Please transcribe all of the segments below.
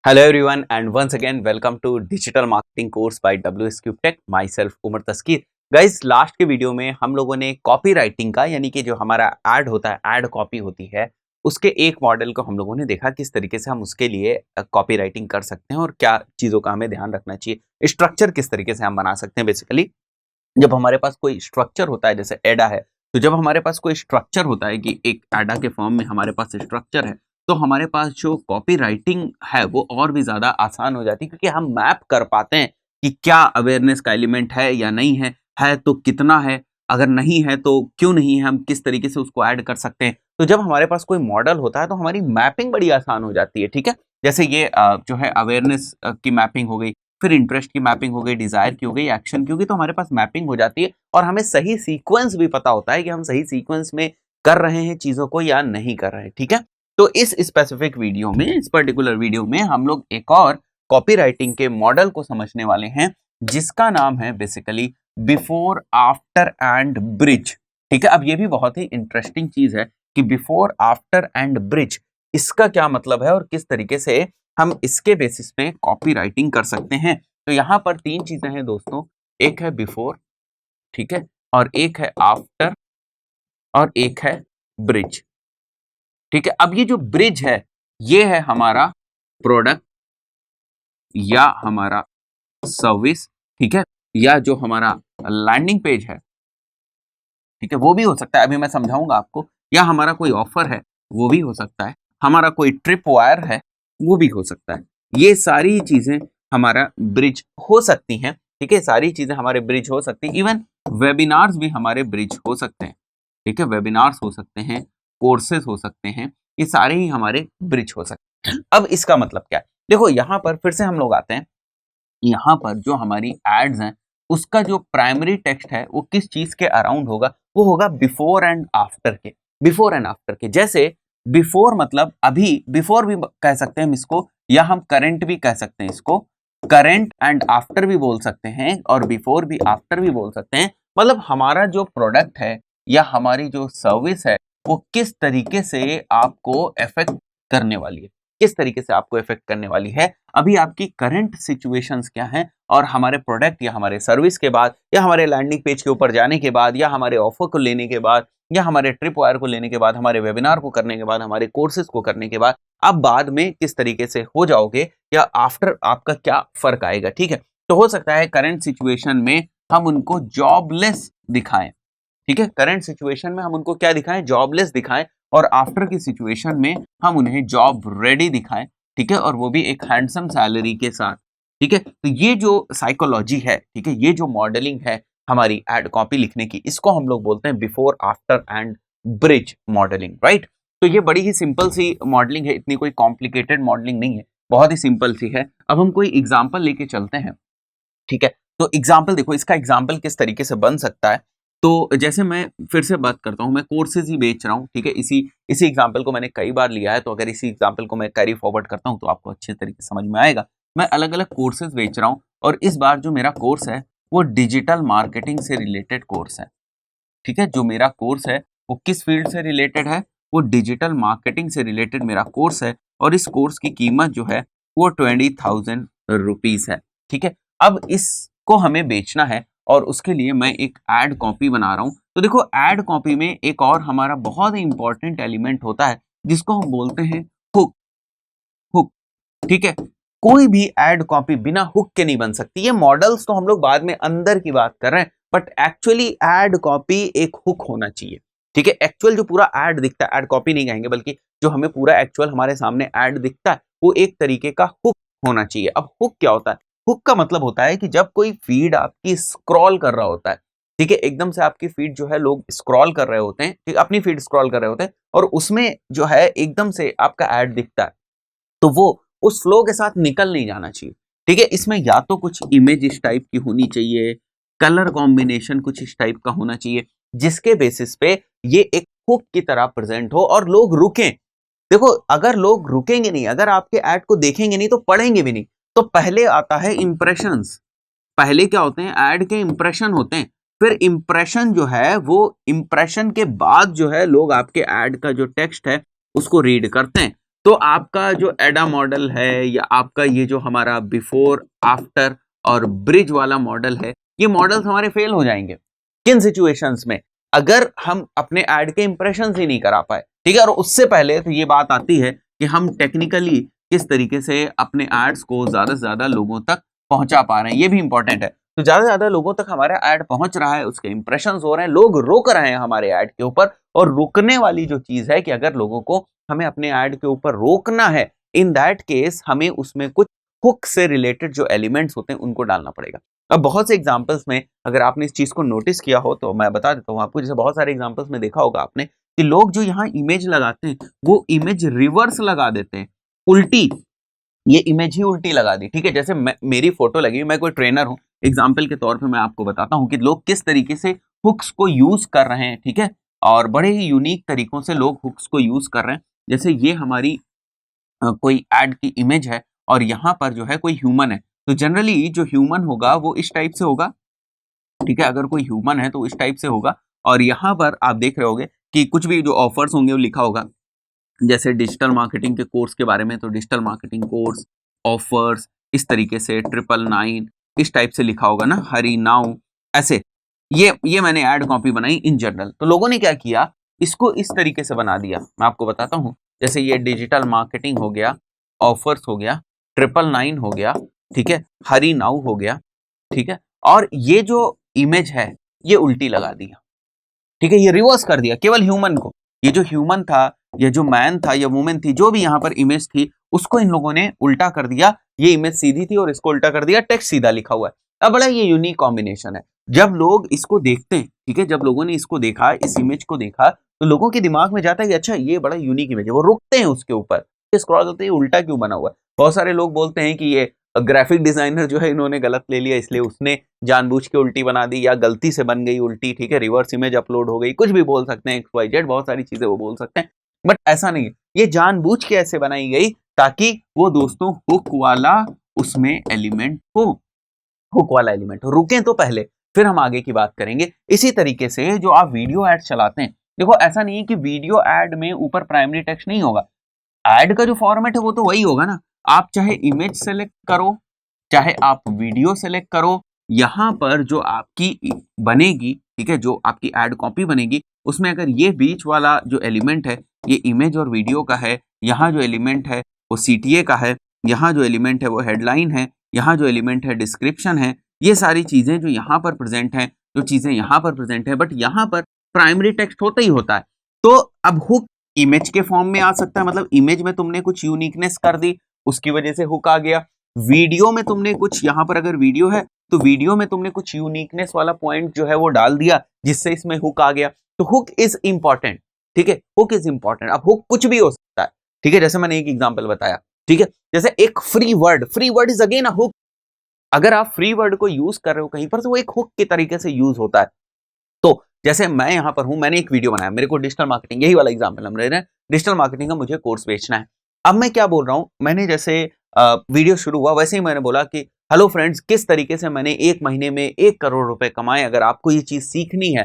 Hello everyone and once again welcome to digital marketing course by WSCube Tech. Myself Umar Taskeer. Guys last के video में हम लोगों ने copy writing का यानी कि जो हमारा ऐड होता है, ऐड कॉपी होती है, उसके एक मॉडल को हम लोगों ने देखा किस तरीके से हम उसके लिए कॉपी राइटिंग कर सकते हैं और क्या चीज़ों का हमें ध्यान रखना चाहिए, स्ट्रक्चर किस तरीके से हम बना सकते हैं। बेसिकली जब हमारे पास कोई स्ट्रक्चर होता है, जैसे एडा है, तो जब हमारे पास कोई स्ट्रक्चर होता है कि एक एडा के फॉर्म में हमारे पास स्ट्रक्चर है, तो हमारे पास जो कॉपी राइटिंग है वो और भी ज़्यादा आसान हो जाती है, क्योंकि हम मैप कर पाते हैं कि क्या अवेयरनेस का एलिमेंट है या नहीं है तो कितना है, अगर नहीं है तो क्यों नहीं है, हम किस तरीके से उसको ऐड कर सकते हैं। तो जब हमारे पास कोई मॉडल होता है तो हमारी मैपिंग बड़ी आसान हो जाती है। ठीक है, जैसे ये जो है अवेयरनेस की मैपिंग हो गई, फिर इंटरेस्ट की मैपिंग हो गई, डिजायर की हो गई, एक्शन की होगी, तो हमारे पास मैपिंग हो जाती है और हमें सही सीक्वेंस भी पता होता है कि हम सही सीक्वेंस में कर रहे हैं चीजों को या नहीं कर रहे हैं। ठीक है, तो इस स्पेसिफिक वीडियो में, इस पर्टिकुलर वीडियो में हम लोग एक और कॉपी राइटिंग के मॉडल को समझने वाले हैं, जिसका नाम है basically before, after and bridge. ठीक है, अब ये भी बहुत ही इंटरेस्टिंग चीज है कि बिफोर, आफ्टर एंड ब्रिज, इसका क्या मतलब है और किस तरीके से हम इसके बेसिस पे कॉपी राइटिंग कर सकते हैं। तो यहाँ पर तीन चीजें हैं दोस्तों, एक है बिफोर, ठीक है, और एक है आफ्टर, और एक है ब्रिज। ठीक है, अब ये जो ब्रिज है ये है हमारा प्रोडक्ट या हमारा सर्विस, ठीक है, या जो हमारा लैंडिंग पेज है, ठीक है, वो भी हो सकता है, अभी मैं समझाऊंगा आपको, या हमारा कोई ऑफर है वो भी हो सकता है, हमारा कोई ट्रिप वायर है वो भी हो सकता है। ये सारी चीजें हमारा ब्रिज हो सकती हैं। ठीक है, सारी चीजें हमारे ब्रिज हो सकती हैं। इवन वेबिनार्स भी हमारे ब्रिज हो सकते हैं। ठीक है, वेबिनार्स हो सकते हैं, कोर्सेज हो सकते हैं, ये सारे ही हमारे ब्रिज हो सकते हैं। अब इसका मतलब क्या है, देखो यहाँ पर फिर से हम लोग आते हैं, यहाँ पर जो हमारी एड्स हैं उसका जो प्राइमरी टेक्स्ट है वो किस चीज के अराउंड होगा, वो होगा बिफोर एंड आफ्टर के। बिफोर एंड आफ्टर के, जैसे बिफोर मतलब अभी, बिफोर भी कह सकते हैं हम इसको, या हम करंट भी कह सकते हैं इसको, करंट एंड आफ्टर भी बोल सकते हैं और बिफोर भी आफ्टर भी बोल सकते हैं। मतलब हमारा जो प्रोडक्ट है या हमारी जो सर्विस है वो किस तरीके से आपको इफेक्ट करने वाली है, किस तरीके से आपको इफेक्ट करने वाली है, अभी आपकी करंट सिचुएशंस क्या हैं, और हमारे प्रोडक्ट या हमारे सर्विस के बाद, या हमारे लैंडिंग पेज के ऊपर जाने के बाद, या हमारे ऑफर को लेने के बाद, या हमारे ट्रिप वायर को लेने के बाद, हमारे वेबिनार को करने के बाद, हमारे कोर्सेज को करने के बाद आप बाद में किस तरीके से हो जाओगे, या आफ्टर आपका क्या फर्क आएगा। ठीक है, तो हो सकता है करंट सिचुएशन में हम उनको जॉबलेस दिखाएं। ठीक है, करंट सिचुएशन में हम उनको क्या दिखाएं, जॉबलेस दिखाएं, और आफ्टर की सिचुएशन में हम उन्हें जॉब रेडी दिखाएं। ठीक है, और वो भी एक हैंडसम सैलरी के साथ। ठीक है, तो ये जो साइकोलॉजी है, ठीक है, ये जो मॉडलिंग है हमारी एड कॉपी लिखने की, इसको हम लोग बोलते हैं before, after and bridge modelling, right. तो ये बड़ी ही सिंपल सी मॉडलिंग है, इतनी कोई कॉम्प्लिकेटेड मॉडलिंग नहीं है, बहुत ही सिंपल सी है। अब हम कोई एग्जाम्पल लेके चलते हैं। ठीक है, तो एग्जाम्पल देखो, इसका एग्जाम्पल किस तरीके से बन सकता है। तो जैसे मैं फिर से बात करता हूं, मैं कोर्सेज ही बेच रहा हूं। ठीक है, इसी इसी एग्जाम्पल को मैंने कई बार लिया है, तो अगर इसी एग्जाम्पल को मैं कैरी फॉरवर्ड करता हूं तो आपको अच्छे तरीके से समझ में आएगा। मैं अलग अलग कोर्सेज बेच रहा हूं, और इस बार जो मेरा कोर्स है वो डिजिटल मार्केटिंग से रिलेटेड कोर्स है। ठीक है, जो मेरा कोर्स है वो किस फील्ड से रिलेटेड है, वो डिजिटल मार्केटिंग से रिलेटेड मेरा कोर्स है, और इस कोर्स की कीमत जो है वो 20,000 रुपीज है। ठीक है, अब इसको हमें बेचना है और उसके लिए मैं एक एड कॉपी बना रहा हूं। तो देखो, एड कॉपी में एक और हमारा बहुत ही इंपॉर्टेंट एलिमेंट होता है जिसको हम बोलते हैं हुक। हुक, ठीक है, कोई भी एड कॉपी बिना हुक के नहीं बन सकती। ये मॉडल्स तो हम लोग बाद में अंदर की बात कर रहे हैं, बट एक्चुअली एड कॉपी एक हुक होना चाहिए। ठीक है, एक्चुअल जो पूरा एड दिखता है, एड कॉपी नहीं कहेंगे, बल्कि जो हमें पूरा एक्चुअल हमारे सामने एड दिखता है वो एक तरीके का हुक होना चाहिए। अब हुक क्या होता है, हुक का मतलब होता है कि जब कोई फीड आपकी स्क्रॉल कर रहा होता है, ठीक है, एकदम से आपकी फीड जो है लोग स्क्रॉल कर रहे होते हैं, ठीक, अपनी फीड स्क्रॉल कर रहे होते हैं, और उसमें जो है एकदम से आपका एड दिखता है, तो वो उस फ्लो के साथ निकल नहीं जाना चाहिए। ठीक है, इसमें या तो कुछ इमेज इस टाइप की होनी चाहिए, कलर कॉम्बिनेशन कुछ इस टाइप का होना चाहिए, जिसके बेसिस पे ये एक हुक की तरह प्रेजेंट हो और लोग रुकें। देखो, अगर लोग रुकेंगे नहीं, अगर आपके ऐड को देखेंगे नहीं तो पढ़ेंगे भी नहीं। तो पहले आता है इंप्रेशंस। पहले क्या होते हैं, ऐड के इंप्रेशन होते हैं, फिर इंप्रेशन जो है वो, इंप्रेशन के बाद जो है लोग आपके ऐड का जो टेक्स्ट है उसको रीड करते हैं। तो आपका जो एडा मॉडल है या आपका ये जो हमारा बिफोर आफ्टर और ब्रिज वाला मॉडल है, ये मॉडल्स हमारे फेल हो जाएंगे। किन सिचुएशंस में? अगर हम अपने ऐड के इंप्रेशन ही नहीं करा पाए, ठीक है। और उससे पहले तो ये बात आती है कि हम टेक्निकली किस तरीके से अपने एड्स को ज्यादा से ज्यादा लोगों तक पहुंचा पा रहे हैं, ये भी इंपॉर्टेंट है। तो ज्यादा से ज्यादा लोगों तक हमारा ऐड पहुंच रहा है, उसके इंप्रेशंस हो रहे हैं, लोग रुक रहे हैं हमारे ऐड के ऊपर। और रुकने वाली जो चीज है कि अगर लोगों को हमें अपने ऐड के ऊपर रोकना है, इन दैट केस हमें उसमें कुछ हुक से रिलेटेड जो एलिमेंट्स होते हैं उनको डालना पड़ेगा। अब बहुत से एग्जांपल्स में अगर आपने इस चीज को नोटिस किया हो तो मैं बता देता हूँ आपको। जैसे बहुत सारे एग्जांपल्स में देखा होगा आपने कि लोग जो यहाँ इमेज लगाते हैं वो इमेज रिवर्स लगा देते हैं, उल्टी। ये इमेज ही उल्टी लगा दी, ठीक है। जैसे मेरी फोटो लगी, मैं कोई ट्रेनर हूँ, एग्जाम्पल के तौर पे मैं आपको बताता हूँ कि लोग किस तरीके से हुक्स को यूज कर रहे हैं, ठीक है। और बड़े ही यूनिक तरीकों से लोग हुक्स को यूज कर रहे हैं। जैसे ये हमारी कोई एड की इमेज है और यहाँ पर जो है कोई ह्यूमन है, तो जनरली जो ह्यूमन होगा वो इस टाइप से होगा, ठीक है। अगर कोई ह्यूमन है तो इस टाइप से होगा। और यहाँ पर आप देख रहे होगे कि कुछ भी जो ऑफर्स होंगे वो लिखा होगा। जैसे डिजिटल मार्केटिंग के कोर्स के बारे में तो डिजिटल मार्केटिंग कोर्स ऑफर्स, इस तरीके से 999 इस टाइप से लिखा होगा ना, हरी नाउ, ऐसे। ये मैंने ऐड कॉपी बनाई इन जनरल। तो लोगों ने क्या किया, इसको इस तरीके से बना दिया। मैं आपको बताता हूँ। जैसे ये डिजिटल मार्केटिंग हो गया, ऑफर्स हो गया, 999 हो गया, ठीक है, हरी नाउ हो गया, ठीक है। और ये जो इमेज है ये उल्टी लगा दिया, ठीक है, ये रिवर्स कर दिया केवल ह्यूमन को। ये जो ह्यूमन था, ये जो मैन था या वुमेन थी, जो भी यहाँ पर इमेज थी, उसको इन लोगों ने उल्टा कर दिया। ये इमेज सीधी थी और इसको उल्टा कर दिया, टेक्स्ट सीधा लिखा हुआ है। अब बड़ा ये यूनिक कॉम्बिनेशन है। जब लोग इसको देखते हैं, ठीक है, जब लोगों ने इसको देखा, इस इमेज को देखा, तो लोगों के दिमाग में जाता है कि अच्छा ये बड़ा यूनिक इमेज है, वो रुकते हैं उसके ऊपर, स्क्रॉल करते हैं, उल्टा क्यों बना हुआ है। बहुत सारे लोग बोलते हैं कि ये ग्राफिक डिजाइनर जो है इन्होंने गलत ले लिया, इसलिए उसने जानबूझ के उल्टी बना दी या गलती से बन गई उल्टी, ठीक है, रिवर्स इमेज अपलोड हो गई, कुछ भी बोल सकते हैं, XYZ बहुत सारी चीजें वो बोल सकते हैं। बट ऐसा नहीं है, ये जानबूझ के ऐसे बनाई गई ताकि वो दोस्तों हुक वाला उसमें एलिमेंट हो, हुक वाला एलिमेंट हो। रुकें तो पहले, फिर हम आगे की बात करेंगे। इसी तरीके से जो आप वीडियो एड चलाते हैं, देखो ऐसा नहीं है कि वीडियो एड में ऊपर प्राइमरी टेक्स्ट नहीं होगा। एड का जो फॉर्मेट है वो तो वही होगा ना। आप चाहे इमेज सेलेक्ट करो, चाहे आप वीडियो सेलेक्ट करो, यहाँ पर जो आपकी बनेगी, ठीक है, जो आपकी एड कॉपी बनेगी, उसमें अगर ये बीच वाला जो एलिमेंट है ये इमेज और वीडियो का है, यहाँ जो एलिमेंट है वो CTA का है, यहाँ जो एलिमेंट है वो हेडलाइन है, यहाँ जो एलिमेंट है डिस्क्रिप्शन है, ये सारी चीजें जो यहाँ पर प्रेजेंट हैं, जो चीजें यहाँ पर प्रेजेंट है, बट यहाँ पर प्राइमरी टेक्स्ट होता ही होता है। तो अब हुक इमेज के फॉर्म में आ सकता है, मतलब इमेज में तुमने कुछ यूनिकनेस कर दी, उसकी वजह से हुक आ गया। वीडियो में तुमने कुछ, यहाँ पर अगर वीडियो है तो वीडियो में तुमने कुछ यूनिकनेस वाला पॉइंट जो है वो डाल दिया, जिससे इसमें हुक आ गया। तो हुक इज इंपॉर्टेंट, ठीक है, हुक इज इंपॉर्टेंट। अब हुक कुछ भी हो सकता है, ठीक है, जैसे मैंने एक एग्जांपल बताया, ठीक है। जैसे एक free word is again a hook. अगर आप फ्री वर्ड को यूज कर रहे हो कहीं पर तो वो एक हुक के तरीके से यूज होता है। तो जैसे मैं यहाँ पर हूं, मैंने एक वीडियो बनाया, मेरे को डिजिटल मार्केटिंग, यही वाला एग्जांपल हम ले रहे हैं, डिजिटल मार्केटिंग का मुझे कोर्स बेचना है। अब मैं क्या बोल रहा हूं, मैंने जैसे वीडियो शुरू हुआ वैसे ही मैंने बोला कि हेलो फ्रेंड्स, किस तरीके से मैंने 1 महीने में 1 करोड़ रुपए कमाए। अगर आपको ये चीज सीखनी है,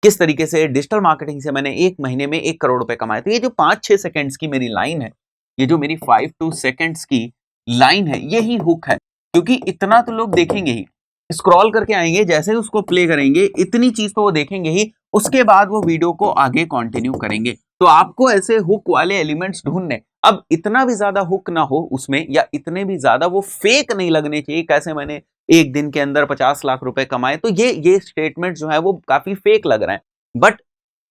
किस तरीके से डिजिटल मार्केटिंग से मैंने 1 महीने में 1 करोड़ रुपए कमाए, तो ये जो 5-6 सेकेंड्स की मेरी लाइन है, ये जो मेरी 5 to सेकेंड्स की लाइन है, यही हुक है। क्योंकि इतना तो लोग देखेंगे ही, स्क्रॉल करके आएंगे, जैसे ही उसको प्ले करेंगे इतनी चीज तो वो देखेंगे ही, उसके बाद वो वीडियो को आगे कंटिन्यू करेंगे। तो आपको ऐसे हुक वाले एलिमेंट्स ढूंढने, अब इतना भी ज्यादा हुक ना हो उसमें, या इतने भी ज्यादा वो फेक नहीं लगने चाहिए, कैसे मैंने एक दिन के अंदर 50 लाख रुपए कमाए, तो ये स्टेटमेंट जो है वो काफी फेक लग रहे हैं। बट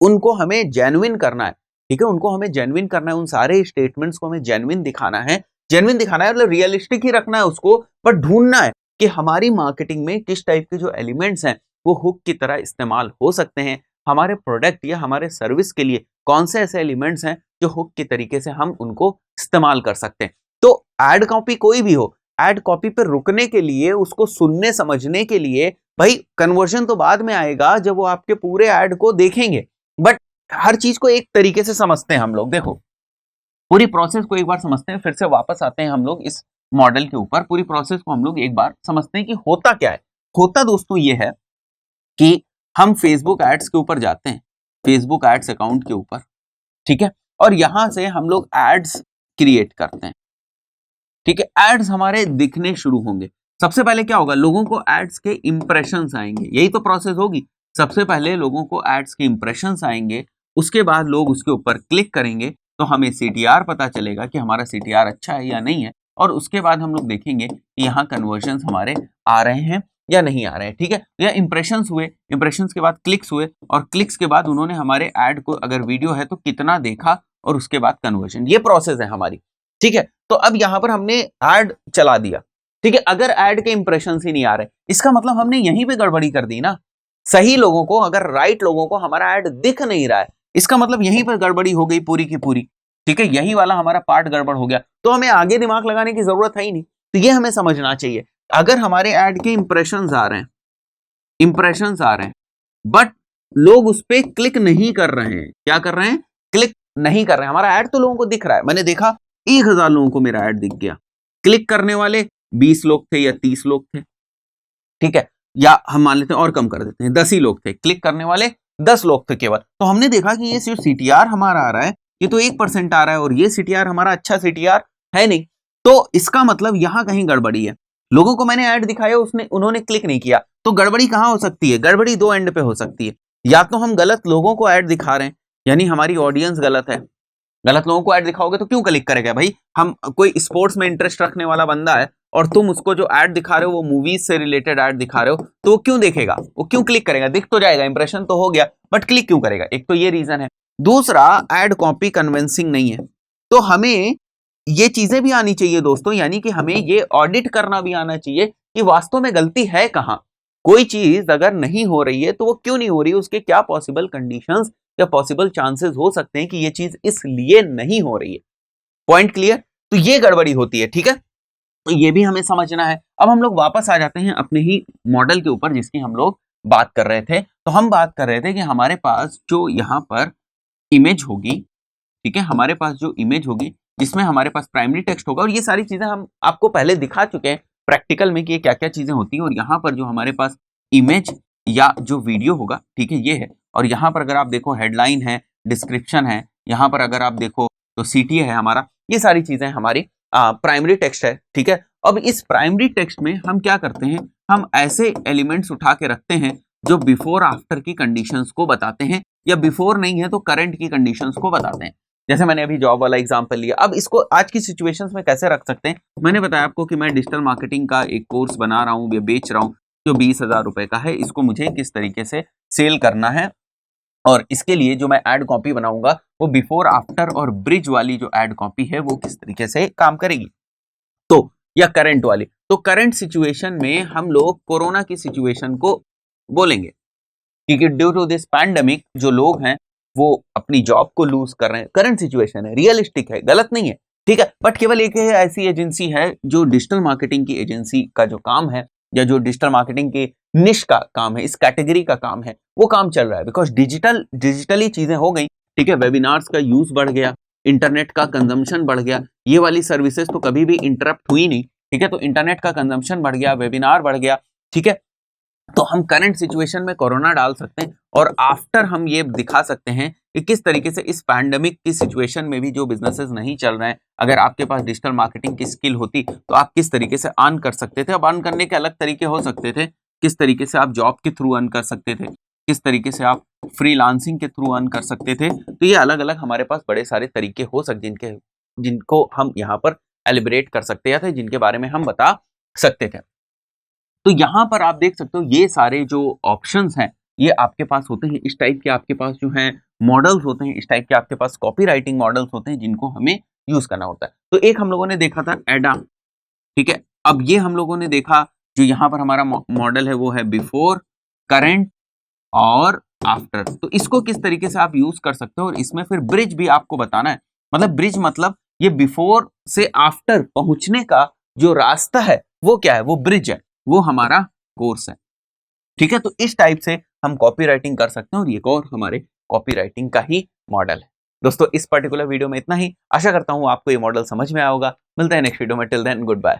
उनको हमें जेन्युइन करना है, ठीक है, उनको हमें जेन्युइन करना है, उन सारे स्टेटमेंट्स को हमें जेन्युइन दिखाना है, जेन्युइन दिखाना है, मतलब रियलिस्टिक ही रखना है उसको, पर ढूंढना है कि हमारी मार्केटिंग में किस टाइप के जो एलिमेंट्स हैं वो हुक की तरह इस्तेमाल हो सकते हैं। हमारे प्रोडक्ट या हमारे सर्विस के लिए कौन से ऐसे एलिमेंट्स हैं जो हुक के तरीके से हम उनको इस्तेमाल कर सकते हैं। तो एड कॉपी कोई भी हो, एड कॉपी पर रुकने के लिए, उसको सुनने समझने के लिए, भाई कन्वर्जन तो बाद में आएगा जब वो आपके पूरे एड को देखेंगे, बट हर चीज को एक तरीके से समझते हैं हम लोग। देखो पूरी प्रोसेस को एक बार समझते हैं, फिर से वापस आते हैं हम लोग इस मॉडल के ऊपर। पूरी प्रोसेस को हम लोग एक बार समझते हैं कि होता क्या है। होता दोस्तों ये है कि हम फेसबुक एड्स के ऊपर जाते हैं, फेसबुक एड्स अकाउंट के ऊपर, ठीक है, और यहां से हम लोग एड्स क्रिएट करते हैं, ठीक है, एड्स हमारे दिखने शुरू होंगे। सबसे पहले क्या होगा, लोगों को एड्स के इंप्रेशंस आएंगे, यही तो प्रोसेस होगी। सबसे पहले लोगों को एड्स के इंप्रेशंस आएंगे, उसके बाद लोग उसके ऊपर क्लिक करेंगे, तो हमें सीटीआर पता चलेगा कि हमारा सीटीआर अच्छा है या नहीं है, और उसके बाद हम लोग देखेंगे कि यहाँ कन्वर्जन हमारे आ रहे हैं या नहीं आ रहे हैं, ठीक है। या इंप्रेशंस हुए, इंप्रेशंस के बाद क्लिक्स हुए, और क्लिक्स के बाद उन्होंने हमारे ऐड को, अगर वीडियो है तो कितना देखा, और उसके बाद कन्वर्जन, ये प्रोसेस है हमारी, ठीक है। तो अब यहां पर हमने ऐड चला दिया, ठीक है। अगर ऐड के इंप्रेशन ही नहीं आ रहे, इसका मतलब हमने यहीं पे गड़बड़ी कर दी ना। सही लोगों को, अगर राइट लोगों को हमारा ऐड दिख नहीं रहा है, इसका मतलब यहीं पर गड़बड़ी हो गई पूरी की पूरी, ठीक है। यही वाला हमारा पार्ट गड़बड़ हो गया, तो हमें आगे दिमाग लगाने की जरूरत है ही नहीं। तो ये हमें समझना चाहिए, अगर हमारे ऐड के इंप्रेशंस आ रहे हैं, इंप्रेशंस आ रहे हैं, बट लोग उस पर क्लिक नहीं कर रहे हैं, क्या कर रहे हैं, क्लिक नहीं कर रहे हैं। हमारा ऐड तो लोगों को दिख रहा है, मैंने देखा 1000 लोगों को मेरा ऐड दिख गया, क्लिक करने वाले 20 लोग थे या 30 लोग थे, ठीक है। या हम मान लेते हैं और कम कर देते हैं, 10 ही लोग थे, क्लिक करने वाले 10 लोग थे केवल। तो हमने देखा कि ये जो सीटीआर हमारा आ रहा है, ये तो 1% आ रहा है, और ये सीटीआर हमारा अच्छा सीटीआर है नहीं। तो इसका मतलब यहां कहीं गड़बड़ी है। लोगों को मैंने ऐड दिखाया, उन्होंने क्लिक नहीं किया, तो गड़बड़ी कहां हो सकती है, गड़बड़ी दो एंड पे हो सकती है। या तो हम गलत लोगों को ऐड दिखा रहे हैं, यानी हमारी ऑडियंस गलत है, गलत लोगों को ऐड दिखाओगे तो क्यों क्लिक करेगा भाई। हम कोई स्पोर्ट्स में इंटरेस्ट रखने वाला बंदा है, और तुम उसको जो ऐड दिखा रहे हो वो मूवीज से रिलेटेड ऐड दिखा रहे हो, तो वो क्यों देखेगा, वो क्यों क्लिक करेगा, दिख तो जाएगा, इंप्रेशन तो हो गया, बट क्लिक क्यों करेगा, एक तो ये रीजन है। दूसरा, ऐड कॉपी कन्विंसिंग नहीं है, तो हमें ये चीजें भी आनी चाहिए दोस्तों, यानी कि हमें ये ऑडिट करना भी आना चाहिए कि वास्तव में गलती है कहां। कोई चीज अगर नहीं हो रही है तो वो क्यों नहीं हो रही है, उसके क्या पॉसिबल कंडीशंस या पॉसिबल चांसेस हो सकते हैं कि ये चीज इसलिए नहीं हो रही है। Point clear. तो ये गड़बड़ी होती है, ठीक है, तो ये भी हमें समझना है। अब हम लोग वापस आ जाते हैं अपने ही मॉडल के ऊपर जिसकी हम लोग बात कर रहे थे। तो हम बात कर रहे थे कि हमारे पास जो यहाँ पर इमेज होगी, ठीक है, हमारे पास जो इमेज होगी जिसमें हमारे पास प्राइमरी टेक्स्ट होगा, और ये सारी चीजें हम आपको पहले दिखा चुके हैं प्रैक्टिकल में कि ये क्या क्या चीजें होती हैं। और यहाँ पर जो हमारे पास इमेज या जो वीडियो होगा, ठीक है, ये है। और यहाँ पर अगर आप देखो हेडलाइन है, डिस्क्रिप्शन है, यहाँ पर अगर आप देखो तो सीटीए है हमारा, ये सारी चीजें हमारी प्राइमरी टेक्स्ट है, ठीक है। अब इस प्राइमरी टेक्स्ट में हम क्या करते हैं, हम ऐसे एलिमेंट्स उठा के रखते हैं जो बिफोर आफ्टर की कंडीशंस को बताते हैं, या बिफोर नहीं है तो करंट की कंडीशंस को बताते हैं। जैसे मैंने अभी जॉब वाला एग्जांपल लिया, अब इसको आज की सिचुएशंस में कैसे रख सकते हैं। मैंने बताया आपको कि मैं डिजिटल मार्केटिंग का एक कोर्स बना रहा हूँ या बेच रहा हूँ जो 20,000 रुपए का है, इसको मुझे किस तरीके से सेल करना है, और इसके लिए जो मैं एड कॉपी बनाऊंगा वो बिफोर आफ्टर और ब्रिज वाली जो एड कॉपी है वो किस तरीके से काम करेगी, तो या करंट वाली। तो करंट सिचुएशन में हम लोग कोरोना की सिचुएशन को बोलेंगे, क्योंकि ड्यू टू दिस पैंडेमिक जो लोग हैं वो अपनी जॉब को लूज कर रहे हैं। करंट सिचुएशन है, रियलिस्टिक है, गलत नहीं है, ठीक है। बट केवल एक ऐसी एजेंसी है जो डिजिटल मार्केटिंग की एजेंसी का जो काम है, या जो डिजिटल मार्केटिंग के निश का काम है, इस कैटेगरी का काम है, वो काम चल रहा है। बिकॉज डिजिटली चीजें हो गई, ठीक है, वेबिनार्स का यूज बढ़ गया, इंटरनेट का कंजम्पशन बढ़ गया, ये वाली सर्विसेज तो कभी भी इंटरप्ट हुई नहीं, ठीक है। तो इंटरनेट का कंजम्पशन बढ़ गया, वेबिनार बढ़ गया, ठीक है। तो हम करंट सिचुएशन में कोरोना डाल सकते हैं, और आफ्टर हम ये दिखा सकते हैं कि किस तरीके से इस पैंडेमिक की सिचुएशन में भी जो बिजनेसेस नहीं चल रहे हैं, अगर आपके पास डिजिटल मार्केटिंग की स्किल होती तो आप किस तरीके से अर्न कर सकते थे। अब अर्न करने के अलग तरीके हो सकते थे, किस तरीके से आप जॉब के थ्रू अर्न कर सकते थे, किस तरीके से आप फ्रीलांसिंग के थ्रू अर्न कर सकते थे। तो ये अलग अलग हमारे पास बड़े सारे तरीके हो सकते जिनको हम यहाँ पर एलिब्रेट कर सकते थे, जिनके बारे में हम बता सकते थे। तो यहां पर आप देख सकते हो ये सारे जो ऑप्शंस हैं ये आपके पास होते हैं, इस टाइप के आपके पास जो है मॉडल्स होते हैं, इस टाइप के आपके पास कॉपी राइटिंग मॉडल्स होते हैं जिनको हमें यूज करना होता है। तो एक हम लोगों ने देखा था एडा, ठीक है। अब ये हम लोगों ने देखा जो यहाँ पर हमारा मॉडल है वो है बिफोर, करंट और आफ्टर। तो इसको किस तरीके से आप यूज कर सकते हो, और इसमें फिर ब्रिज भी आपको बताना है। मतलब ब्रिज मतलब ये बिफोर से आफ्टर पहुंचने का जो रास्ता है वो क्या है, वो ब्रिज है, वो हमारा कोर्स है, ठीक है। तो इस टाइप से हम कॉपी राइटिंग कर सकते हैं, और ये और हमारे कॉपी राइटिंग का ही मॉडल है। दोस्तों इस पर्टिकुलर वीडियो में इतना ही, आशा करता हूं आपको ये मॉडल समझ में आया होगा। मिलते हैं नेक्स्ट वीडियो में, टिल देन गुड बाय।